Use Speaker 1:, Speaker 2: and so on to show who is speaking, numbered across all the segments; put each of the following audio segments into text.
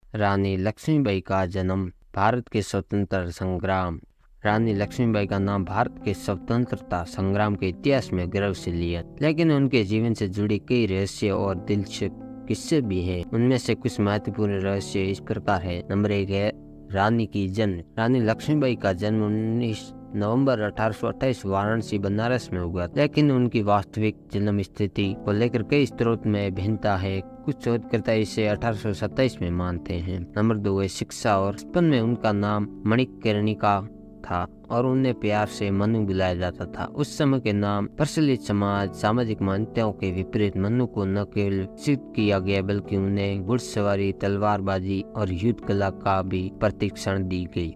Speaker 1: रानी लक्ष्मीबाई का जन्म। भारत के स्वतंत्रता संग्राम। रानी लक्ष्मीबाई का नाम भारत के स्वतंत्रता संग्राम के इतिहास में गर्व से लिया, लेकिन उनके जीवन से जुड़े कई रहस्य और दिलचस्प किस्से भी हैं। उनमें से कुछ महत्वपूर्ण रहस्य इस प्रकार है। नंबर 1 है रानी की जन्म। रानी लक्ष्मीबाई का जन्म 19 नवंबर 1828 वाराणसी बनारस में हुआ, लेकिन उनकी वास्तविक जन्म स्थिति को लेकर कई स्रोत में भिन्नता है। कुछ शोधकर्ता इसे 1827 में मानते हैं। नंबर 2 है शिक्षा और बचपन में उनका नाम मणिकर्णिका था और उन्हें प्यार से मनु बुलाया जाता था। उस समय के नाम प्रचलित सामाजिक मान्यताओं के विपरीत मनु को न केवल सिद्ध किया गया, बल्कि उन्हें घुड़सवारी, तलवारबाजी और युद्ध कला का भी प्रशिक्षण दी गई।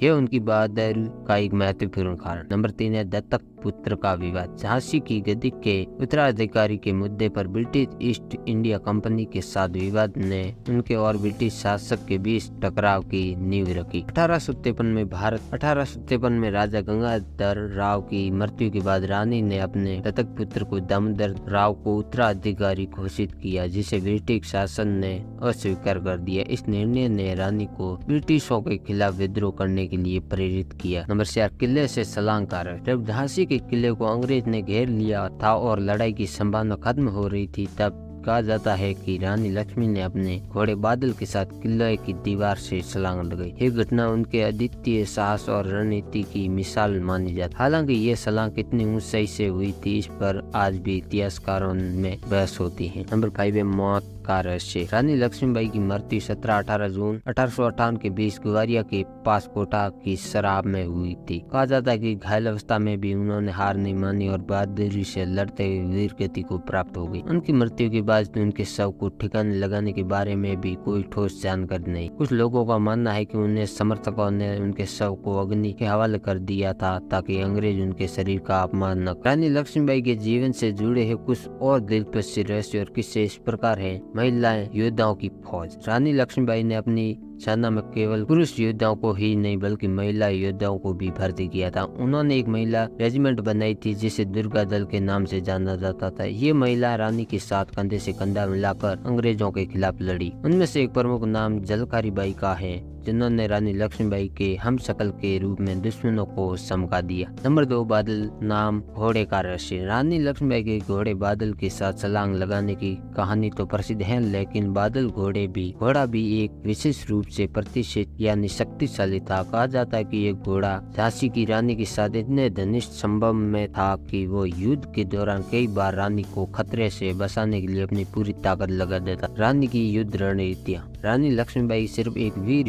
Speaker 1: यह उनकी बहादुरी का एक महत्वपूर्ण कारण। नंबर 3 है दत्तक पुत्र का विवाद। झांसी की गद्दी के उत्तराधिकारी के मुद्दे पर ब्रिटिश ईस्ट इंडिया कंपनी के साथ विवाद ने उनके और ब्रिटिश शासक के बीच टकराव की नींव रखी। 1853 में राजा गंगाधर राव की मृत्यु के बाद रानी ने अपने दत्तक पुत्र को दामोदर राव को उत्तराधिकारी घोषित किया, जिसे ब्रिटिश शासन ने अस्वीकार कर दिया। इस निर्णय ने रानी को ब्रिटिशों के खिलाफ विद्रोह करने के लिए प्रेरित किया। नंबर 4 किले से छलांग कार्य। जब झांसी के किले को अंग्रेज ने घेर लिया था और लड़ाई की संभावना खत्म हो रही थी, तब कहा जाता है कि रानी लक्ष्मी ने अपने घोड़े बादल के साथ किले की दीवार से छलांग लगाई। यह घटना उनके अद्वितीय साहस और रणनीति की मिसाल मानी जाती। हालांकि ये छलांग कितनी ऊंचाई से हुई थी, इस पर आज भी इतिहासकारों में बहस होती है। नंबर 5 है मौत का रहस्य। रानी लक्ष्मीबाई की मृत्यु 17-18 जून 1858 के बीच ग्वालियर के पास कोटा की शराब में हुई थी। कहा जाता है कि घायल अवस्था में भी उन्होंने हार नहीं मानी और बहादुरी से लड़ते हुए वीर गति को प्राप्त हो गई। उनकी मृत्यु के बाद उनके शव को ठिकाने लगाने के बारे में भी कोई ठोस जानकारी नहीं। कुछ लोगों का मानना है कि उन्हें समर्थकों ने उनके शव को अग्नि के हवाले कर दिया था, ताकि अंग्रेज उनके शरीर का अपमान न। रानी लक्ष्मीबाई के जीवन से जुड़े हैं कुछ और दिलचस्प रहस्य और किस्से इस प्रकार है। महिलाएं योद्धाओं की फौज। रानी लक्ष्मीबाई ने अपनी सेना में केवल पुरुष योद्धाओं को ही नहीं, बल्कि महिला योद्धाओं को भी भर्ती किया था। उन्होंने एक महिला रेजिमेंट बनाई थी, जिसे दुर्गा दल के नाम से जाना जाता था। ये महिला रानी के साथ कंधे से कंधा मिलाकर अंग्रेजों के खिलाफ लड़ी। उनमें से एक प्रमुख नाम झलकारी बाई का है, जिन्होंने रानी लक्ष्मीबाई के हमशक्ल के रूप में दुश्मनों को समका दिया। नंबर 2 बादल नाम घोड़े का रहस्य। रानी लक्ष्मीबाई के घोड़े बादल के साथ छलांग लगाने की कहानी तो प्रसिद्ध है, लेकिन बादल घोड़ा भी एक विशेष रूप से प्रतिष्ठित यानी शक्तिशाली था। कहा जाता है कि ये घोड़ा झांसी की रानी के साथ इतने घनिष्ठ संबंध में था कि वो युद्ध के दौरान कई बार रानी को खतरे से बचाने के लिए अपनी पूरी ताकत लगा देता। रानी की युद्ध रणनीतियाँ। रानी लक्ष्मीबाई सिर्फ एक वीर